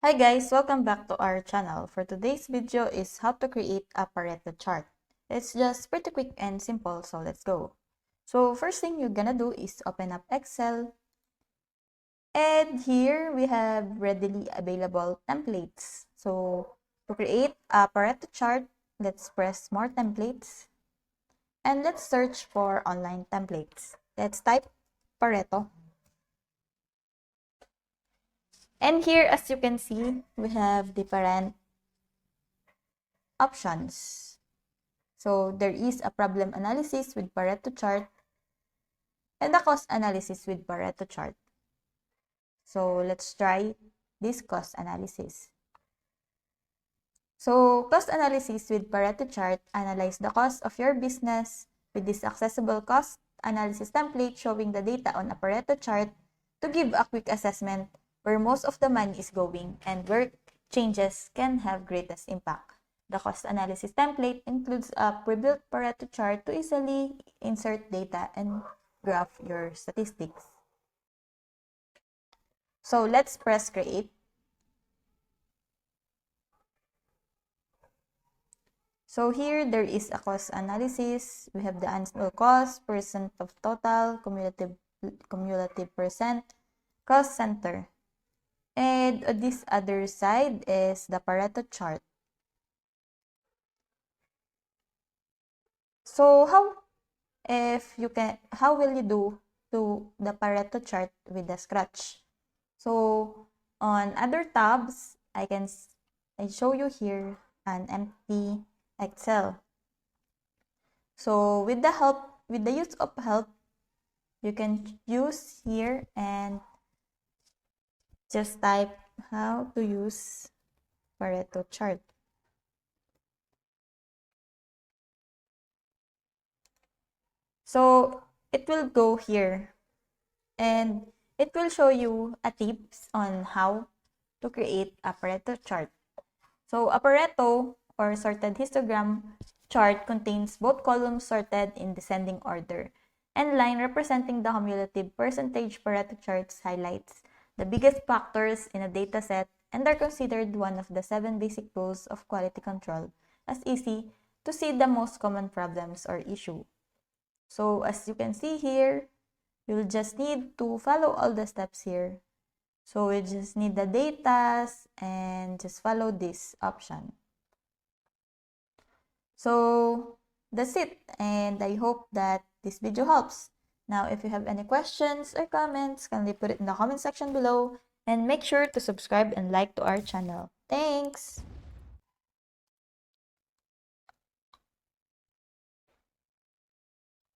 Hi guys, welcome back to our channel. For today's video is how to create a Pareto chart. It's just pretty quick and simple, so let's go. So first thing you're gonna do is open up Excel. And here we have readily available templates. So to create a Pareto chart, let's press more templates. And let's search for online templates. Let's type Pareto. And here, as you can see, we have different options. So there is a problem analysis with Pareto chart and a cost analysis with Pareto chart. So let's try this cost analysis. So cost analysis with Pareto chart, analyze the cost of your business with this accessible cost analysis template showing the data on a Pareto chart to give a quick assessment where most of the money is going and where changes can have greatest impact. The cost analysis template includes a pre-built Pareto chart to easily insert data and graph your statistics. So let's press create. So here there is a cost analysis. We have the annual cost, percent of total, cumulative percent, cost center. And on this other side is the Pareto chart. So how will you do to the Pareto chart with the Scratch? So on other tabs, I show you here an empty Excel. So with the use of help, you can use here and just type how to use Pareto chart. So it will go here and it will show you a tips on how to create a Pareto chart. So a Pareto or sorted histogram chart contains both columns sorted in descending order and line representing the cumulative percentage. Pareto charts highlights the biggest factors in a data set and are considered one of the 7 basic rules of quality control as easy to see the most common problems or issue. So as you can see here, you'll just need to follow all the steps here. So we just need the data and just follow this option. So that's it, and I hope that this video helps. Now, if you have any questions or comments, kindly put it in the comment section below and make sure to subscribe and like to our channel. Thanks!